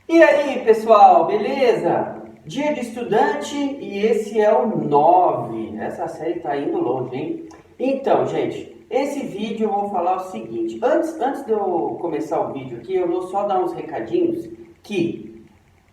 E aí, pessoal, beleza? Dia de estudante e esse é o 9. Essa série tá indo longe, hein? Então, gente, esse vídeo eu vou falar o seguinte. Antes de eu começar o vídeo aqui, eu vou só dar uns recadinhos que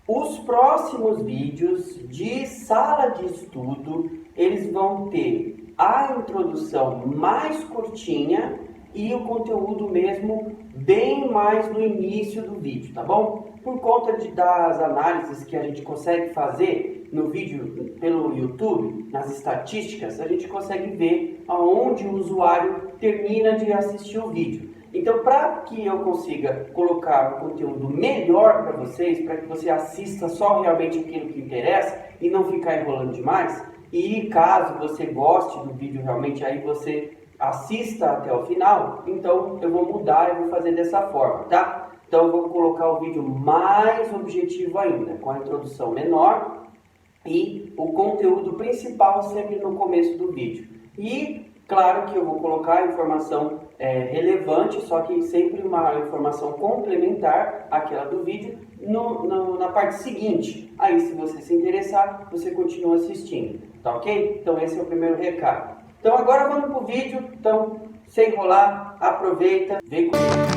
os próximos vídeos de sala de estudo, eles vão ter a introdução mais curtinha e o conteúdo mesmo bem mais no início do vídeo, tá bom? Por conta das análises que a gente consegue fazer no vídeo pelo YouTube, nas estatísticas, a gente consegue ver aonde o usuário termina de assistir o vídeo. Então, para que eu consiga colocar um conteúdo melhor para vocês, para que você assista só realmente aquilo que interessa e não ficar enrolando demais, e caso você goste do vídeo realmente, aí você assista até o final, então eu vou mudar e vou fazer dessa forma, tá? Então eu vou colocar o vídeo mais objetivo ainda, com a introdução menor e o conteúdo principal sempre no começo do vídeo. E claro que eu vou colocar a informação relevante, só que sempre uma informação complementar àquela do vídeo na parte seguinte. Aí se você se interessar, você continua assistindo, tá ok? Então esse é o primeiro recado. Então agora vamos para o vídeo, então sem enrolar, aproveita, vem comigo.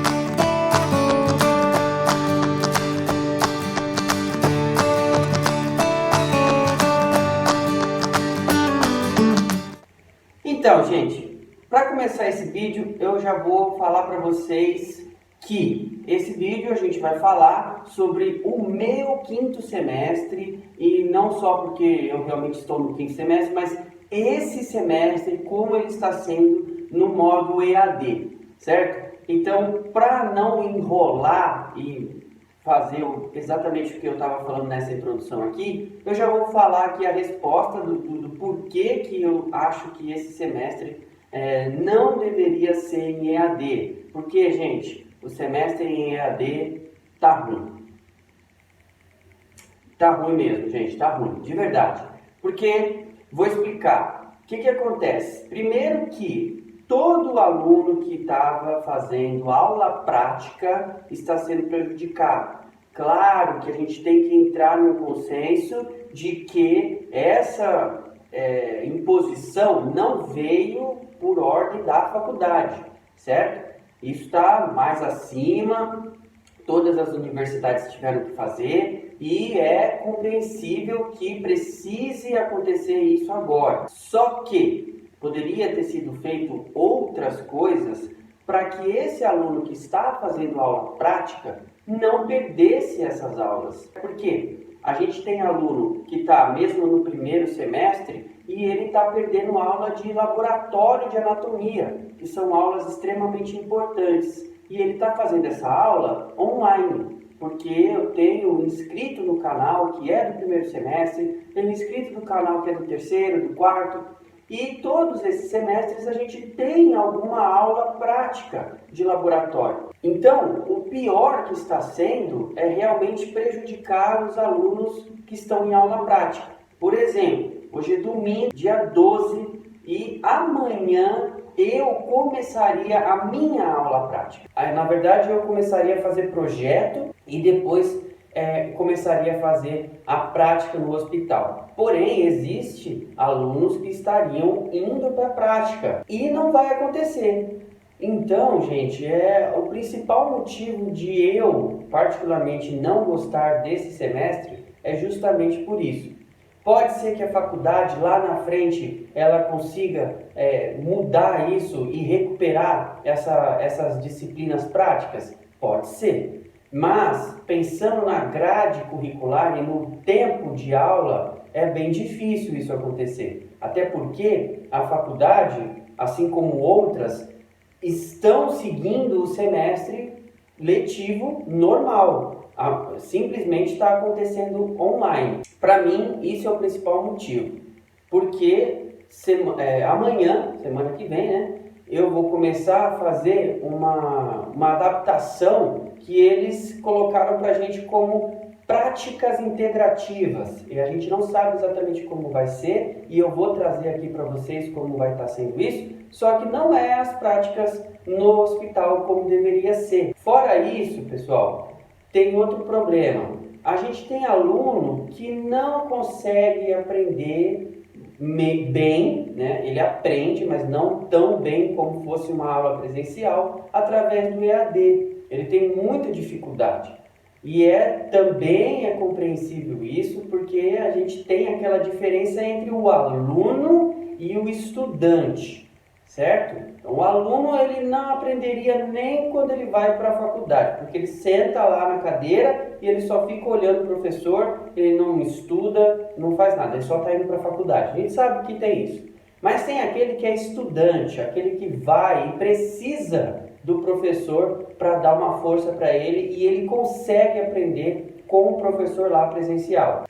Então, gente, para começar esse vídeo, eu já vou falar para vocês que esse vídeo a gente vai falar sobre o meu quinto semestre e não só porque eu realmente estou no quinto semestre, mas esse semestre, como ele está sendo no modo EAD, certo? Então, para não enrolar e fazer exatamente o que eu estava falando nessa introdução aqui, eu já vou falar aqui a resposta do porquê que eu acho que esse semestre não deveria ser em EAD. Porque, gente, o semestre em EAD tá ruim. Tá ruim mesmo, gente, tá ruim, de verdade. Porque, vou explicar, o que acontece? Primeiro que todo aluno que estava fazendo aula prática está sendo prejudicado. Claro que a gente tem que entrar no consenso de que essa imposição não veio por ordem da faculdade, certo? Isso está mais acima, todas as universidades tiveram que fazer e é compreensível que precise acontecer isso agora. Só que poderia ter sido feito outras coisas para que esse aluno que está fazendo aula prática não perdesse essas aulas. Por quê? A gente tem aluno que está mesmo no primeiro semestre e ele está perdendo aula de laboratório de anatomia, que são aulas extremamente importantes. E ele está fazendo essa aula online, porque eu tenho um inscrito no canal que é do primeiro semestre, tenho um inscrito no canal que é do terceiro, do quarto, e todos esses semestres a gente tem alguma aula prática de laboratório. Então, o pior que está sendo é realmente prejudicar os alunos que estão em aula prática. Por exemplo, hoje é domingo, dia 12, e amanhã eu começaria a minha aula prática. Aí, na verdade, eu começaria a fazer projeto e depois começaria a fazer a prática no hospital. Porém, existe alunos que estariam indo para a prática e não vai acontecer. Então, gente, o principal motivo de eu, particularmente, não gostar desse semestre é justamente por isso. Pode ser que a faculdade lá na frente ela consiga mudar isso e recuperar essas disciplinas práticas? Pode ser. Mas, pensando na grade curricular e no tempo de aula, é bem difícil isso acontecer. Até porque a faculdade, assim como outras, estão seguindo o semestre letivo normal. Simplesmente está acontecendo online. Para mim, isso é o principal motivo. Porque amanhã, semana que vem, né, eu vou começar a fazer uma adaptação que eles colocaram para a gente como práticas integrativas. E a gente não sabe exatamente como vai ser, e eu vou trazer aqui para vocês como vai estar sendo isso, só que não é as práticas no hospital como deveria ser. Fora isso, pessoal, tem outro problema. a gente tem aluno que não consegue aprender bem, né? Ele aprende, mas não tão bem como fosse uma aula presencial, através do EAD. Ele tem muita dificuldade. E também é compreensível isso, porque a gente tem aquela diferença entre o aluno e o estudante, certo? Então, o aluno ele não aprenderia nem quando ele vai para a faculdade, porque ele senta lá na cadeira e ele só fica olhando o professor, ele não estuda, não faz nada, ele só está indo para a faculdade. A gente sabe que tem isso. Mas tem aquele que é estudante, aquele que vai e precisa do professor para dar uma força para ele e ele consegue aprender com o professor lá presencial.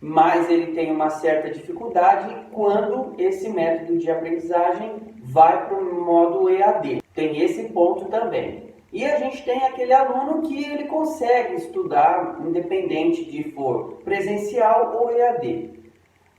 Mas ele tem uma certa dificuldade quando esse método de aprendizagem vai para o modo EAD. Tem esse ponto também. E a gente tem aquele aluno que ele consegue estudar independente de for presencial ou EAD.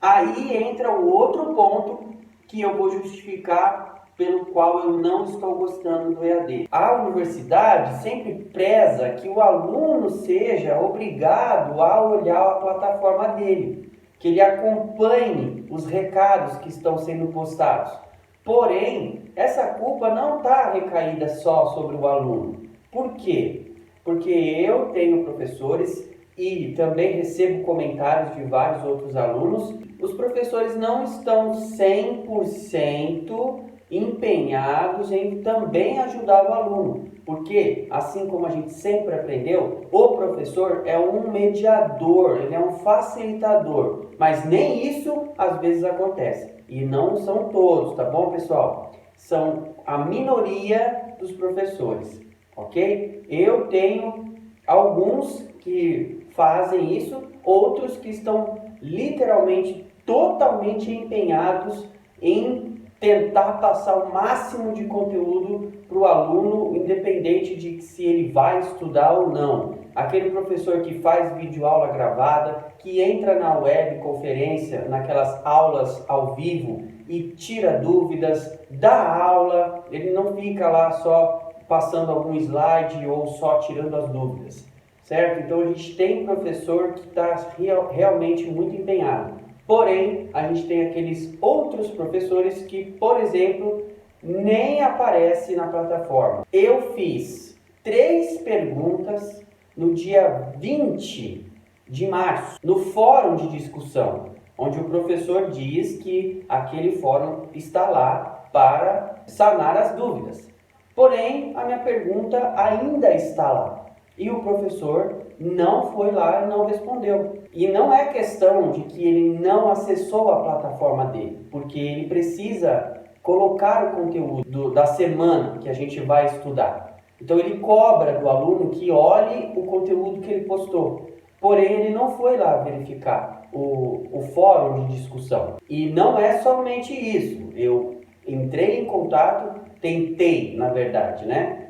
Aí entra o outro ponto que eu vou justificar pelo qual eu não estou gostando do EAD. A universidade sempre preza que o aluno seja obrigado a olhar a plataforma dele, que ele acompanhe os recados que estão sendo postados. Porém, essa culpa não está recaída só sobre o aluno. Por quê? Porque eu tenho professores e também recebo comentários de vários outros alunos. Os professores não estão 100% empenhados em também ajudar o aluno, porque, assim como a gente sempre aprendeu, o professor é um mediador, ele é um facilitador, mas nem isso às vezes acontece, e não são todos, tá bom, pessoal? São a minoria dos professores, ok? Eu tenho alguns que fazem isso, outros que estão literalmente, totalmente empenhados em tentar passar o máximo de conteúdo para o aluno, independente de se ele vai estudar ou não. Aquele professor que faz videoaula gravada, que entra na webconferência, naquelas aulas ao vivo e tira dúvidas, dá aula, ele não fica lá só passando algum slide ou só tirando as dúvidas, certo? Então a gente tem professor que está realmente muito empenhado. Porém, a gente tem aqueles outros professores que, por exemplo, nem aparecem na plataforma. Eu fiz 3 perguntas no dia 20 de março, no fórum de discussão, onde o professor diz que aquele fórum está lá para sanar as dúvidas. Porém, a minha pergunta ainda está lá. E o professor não foi lá e não respondeu. E não é questão de que ele não acessou a plataforma dele, porque ele precisa colocar o conteúdo da semana que a gente vai estudar. Então ele cobra do aluno que olhe o conteúdo que ele postou. Porém, ele não foi lá verificar o fórum de discussão. E não é somente isso. Eu entrei em contato, tentei, na verdade,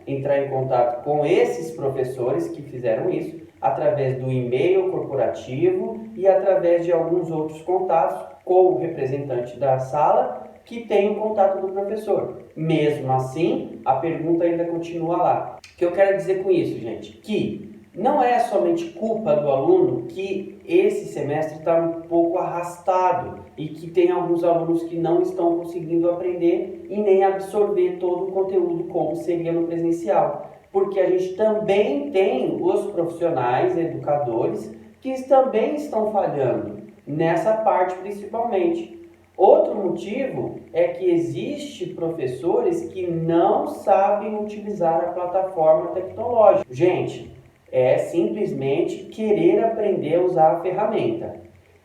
entrar em contato com esses professores que fizeram isso, através do e-mail corporativo e através de alguns outros contatos com o representante da sala que tem o contato do professor. Mesmo assim, a pergunta ainda continua lá. O que eu quero dizer com isso, gente? Que não é somente culpa do aluno que esse semestre está um pouco arrastado e que tem alguns alunos que não estão conseguindo aprender e nem absorver todo o conteúdo como seria no presencial. Porque a gente também tem os profissionais, educadores, que também estão falhando, nessa parte principalmente. Outro motivo é que existem professores que não sabem utilizar a plataforma tecnológica. Gente, é simplesmente querer aprender a usar a ferramenta.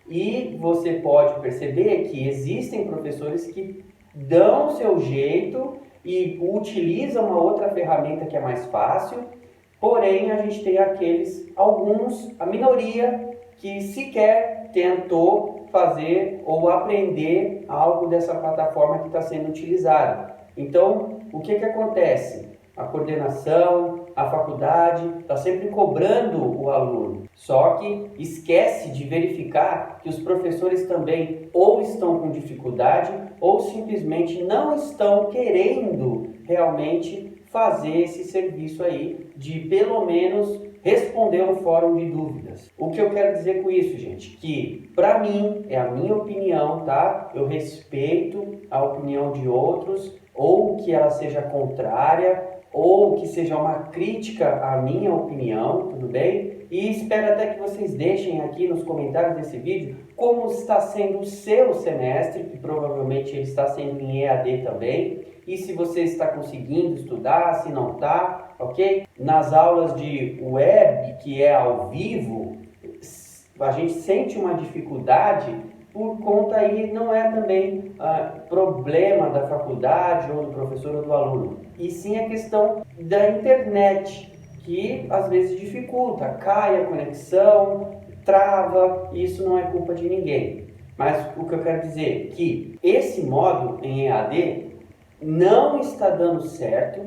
E você pode perceber que existem professores que dão o seu jeito e utilizam uma outra ferramenta que é mais fácil, porém a gente tem alguns, a minoria, que sequer tentou fazer ou aprender algo dessa plataforma que está sendo utilizada. Então, o que acontece? A coordenação, a faculdade está sempre cobrando o aluno, só que esquece de verificar que os professores também ou estão com dificuldade ou simplesmente não estão querendo realmente fazer esse serviço aí de pelo menos responder um fórum de dúvidas. O que eu quero dizer com isso, gente? Que, para mim, é a minha opinião, tá? Eu respeito a opinião de outros, ou que ela seja contrária, ou que seja uma crítica à minha opinião, tudo bem? E espero até que vocês deixem aqui nos comentários desse vídeo como está sendo o seu semestre, que provavelmente ele está sendo em EAD também, e se você está conseguindo estudar, se não está, ok? Nas aulas de web, que é ao vivo, a gente sente uma dificuldade por conta aí, não é também problema da faculdade ou do professor ou do aluno, e sim a questão da internet, que às vezes dificulta, cai a conexão, trava, e isso não é culpa de ninguém. Mas o que eu quero dizer é que esse modo em EAD não está dando certo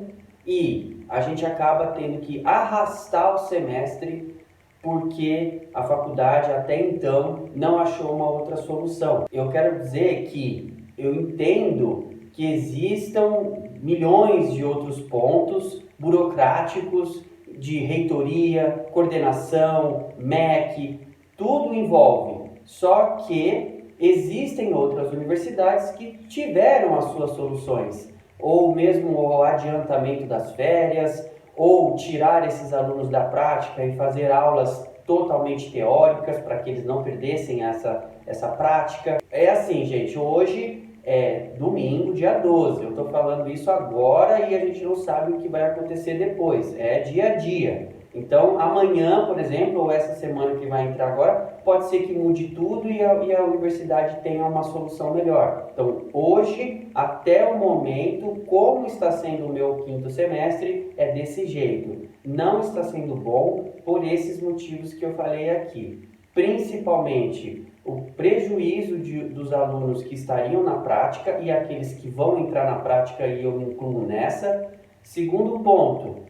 e a gente acaba tendo que arrastar o semestre porque a faculdade até então não achou uma outra solução. Eu quero dizer que eu entendo que existam milhões de outros pontos burocráticos de reitoria, coordenação, MEC, tudo envolve. Só que existem outras universidades que tiveram as suas soluções, ou mesmo o adiantamento das férias, ou tirar esses alunos da prática e fazer aulas totalmente teóricas para que eles não perdessem essa prática. É assim, gente, hoje é domingo, dia 12, eu estou falando isso agora e a gente não sabe o que vai acontecer depois, é dia a dia. Então amanhã, por exemplo, ou essa semana que vai entrar agora, pode ser que mude tudo e a universidade tenha uma solução melhor. Então hoje, até o momento, como está sendo o meu quinto semestre, é desse jeito. Não está sendo bom por esses motivos que eu falei aqui. Principalmente o prejuízo dos alunos que estariam na prática e aqueles que vão entrar na prática, e eu me incluo nessa. Segundo ponto,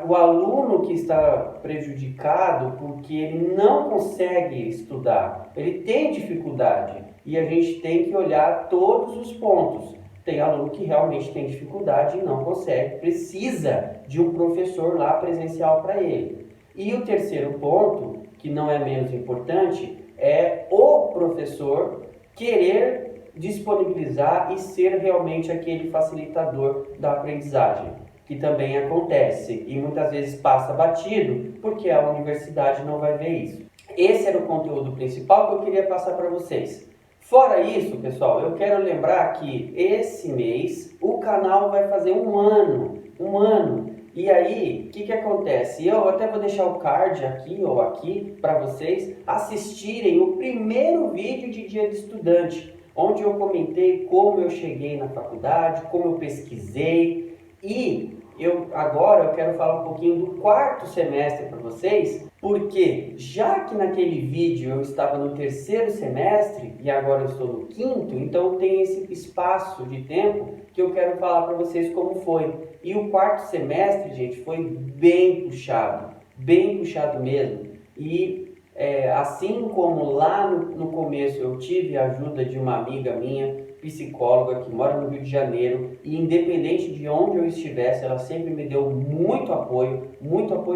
o aluno que está prejudicado porque ele não consegue estudar, ele tem dificuldade e a gente tem que olhar todos os pontos. Tem aluno que realmente tem dificuldade e não consegue, precisa de um professor lá presencial para ele. E o terceiro ponto, que não é menos importante, é o professor querer disponibilizar e ser realmente aquele facilitador da aprendizagem, que também acontece e muitas vezes passa batido porque a universidade não vai ver isso. Esse era o conteúdo principal que eu queria passar para vocês. Fora isso, pessoal, eu quero lembrar que esse mês o canal vai fazer um ano. E aí, o que acontece? Eu até vou deixar o card aqui ou aqui para vocês assistirem o primeiro vídeo de Dia de Estudante, onde eu comentei como eu cheguei na faculdade, como eu pesquisei, e agora eu quero falar um pouquinho do quarto semestre para vocês, porque já que naquele vídeo eu estava no terceiro semestre e agora eu estou no quinto, então tem esse espaço de tempo que eu quero falar para vocês como foi. E o quarto semestre, gente, foi bem puxado mesmo. E assim como lá no começo eu tive a ajuda de uma amiga minha, psicóloga, que mora no Rio de Janeiro, e independente de onde eu estivesse, ela sempre me deu muito apoio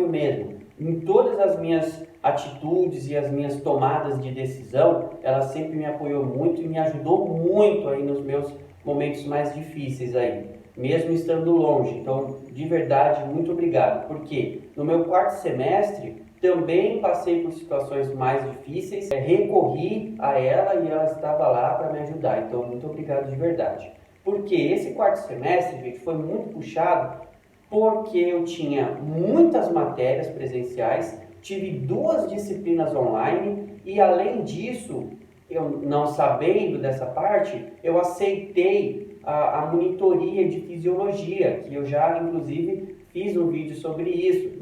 mesmo. Em todas as minhas atitudes e as minhas tomadas de decisão, ela sempre me apoiou muito e me ajudou muito aí nos meus momentos mais difíceis aí, mesmo estando longe. Então, de verdade, muito obrigado, porque no meu quarto semestre também passei por situações mais difíceis, recorri a ela e ela estava lá para me ajudar. Então, muito obrigado de verdade. Porque esse quarto semestre, gente, foi muito puxado porque eu tinha muitas matérias presenciais, tive 2 disciplinas online e, além disso, eu não sabendo dessa parte, eu aceitei a monitoria de fisiologia, que eu já, inclusive, fiz um vídeo sobre isso,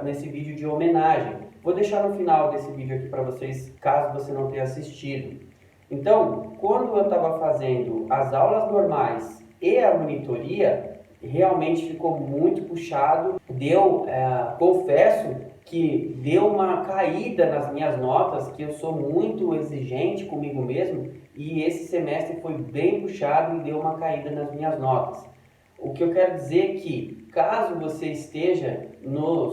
nesse vídeo de homenagem. Vou deixar no final desse vídeo aqui para vocês, caso você não tenha assistido. Então, quando eu estava fazendo as aulas normais e a monitoria, realmente ficou muito puxado. Confesso que deu uma caída nas minhas notas, que eu sou muito exigente comigo mesmo, e esse semestre foi bem puxado e deu uma caída nas minhas notas. O que eu quero dizer é que caso você esteja no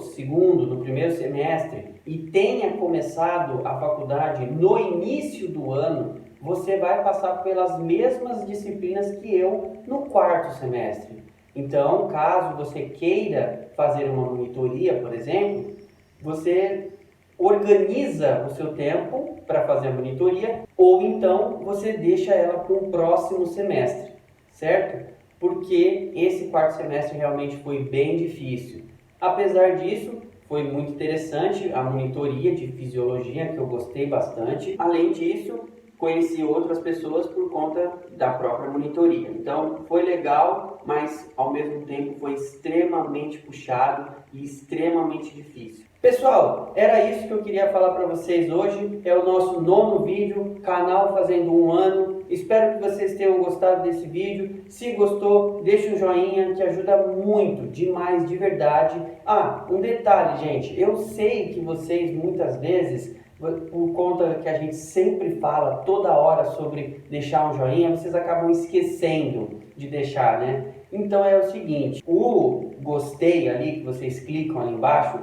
primeiro semestre e tenha começado a faculdade no início do ano, você vai passar pelas mesmas disciplinas que eu no quarto semestre. Então, caso você queira fazer uma monitoria, por exemplo, você organiza o seu tempo para fazer a monitoria ou então você deixa ela para um próximo semestre, certo? Porque esse quarto semestre realmente foi bem difícil. Apesar disso, foi muito interessante a monitoria de fisiologia, que eu gostei bastante. Além disso, conheci outras pessoas por conta da própria monitoria. Então, foi legal, mas ao mesmo tempo foi extremamente puxado e extremamente difícil. Pessoal, era isso que eu queria falar para vocês hoje. É o nosso 9º vídeo, canal fazendo 1 ano. Espero que vocês tenham gostado desse vídeo. Se gostou, deixa um joinha que ajuda muito, demais, de verdade. Ah, um detalhe, gente. Eu sei que vocês muitas vezes, por conta que a gente sempre fala toda hora sobre deixar um joinha, vocês acabam esquecendo de deixar, né? Então é o seguinte, o gostei ali que vocês clicam ali embaixo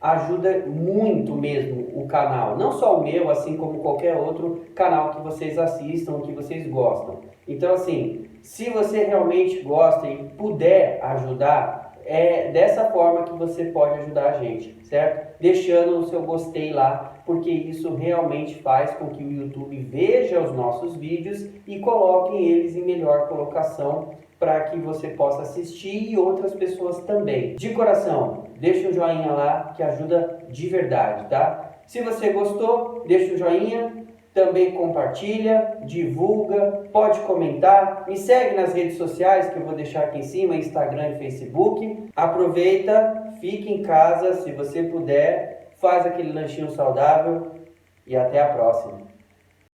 ajuda muito mesmo o canal, não só o meu, assim como qualquer outro canal que vocês assistam, que vocês gostam. Então assim, se você realmente gosta e puder ajudar, é dessa forma que você pode ajudar a gente, certo? Deixando o seu gostei lá, porque isso realmente faz com que o YouTube veja os nossos vídeos e coloque eles em melhor colocação para que você possa assistir e outras pessoas também. De coração, deixa um joinha lá que ajuda de verdade, tá? Se você gostou, deixa um joinha, também compartilha, divulga, pode comentar, me segue nas redes sociais que eu vou deixar aqui em cima, Instagram e Facebook. Aproveita, fique em casa, se você puder, faz aquele lanchinho saudável e até a próxima.